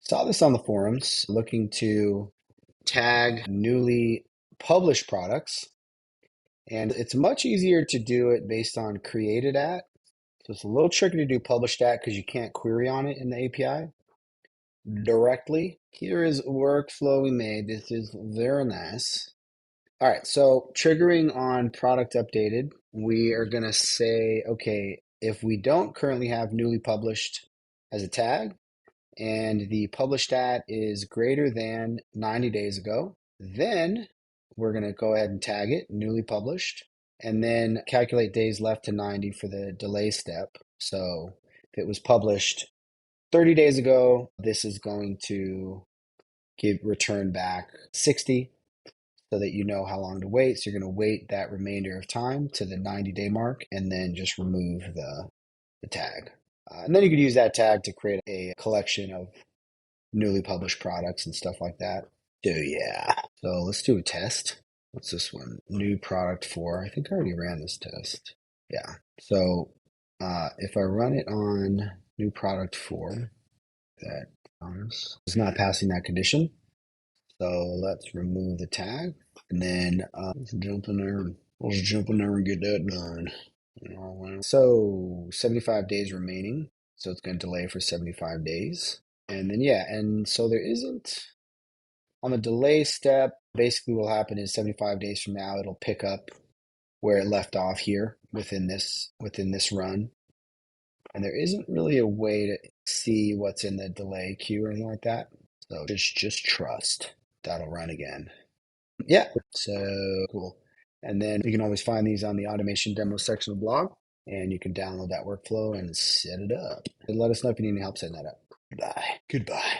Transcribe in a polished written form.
Saw this on the forums looking to tag newly published products, and it's much easier to do it based on created at. So it's a little tricky to do published at because you can't query on it in the API directly. Here is a workflow we made. This is very nice. All right, so triggering on product updated, we are going to say, okay, if we don't currently have newly published as a tag, and the published at is greater than 90 days ago, then we're going to go ahead and tag it newly published and then calculate days left to 90 for the delay step. So if it was published 30 days ago, this is going to give return back 60 so that you know how long to wait. So you're going to wait that remainder of time to the 90-day mark and then just remove the tag. And then you could use that tag to create a collection of newly published products and stuff like that. So yeah. So let's do a test. What's this one? New product 4. I think I already ran this test. Yeah. So if I run it on new product 4, that is not passing that condition. So let's remove the tag and then let's jump in there. Let's jump in there and get that done. So 75 days remaining. So it's going to delay for 75 days. And then, yeah, and so there isn't, on the delay step, basically what will happen is 75 days from now, it'll pick up where it left off here within this run. And there isn't really a way to see what's in the delay queue or anything like that. So just trust that'll run again. Yeah, so cool. And then you can always find these on the automation demo section of the blog, and you can download that workflow and set it up. And let us know if you need any help setting that up. Goodbye.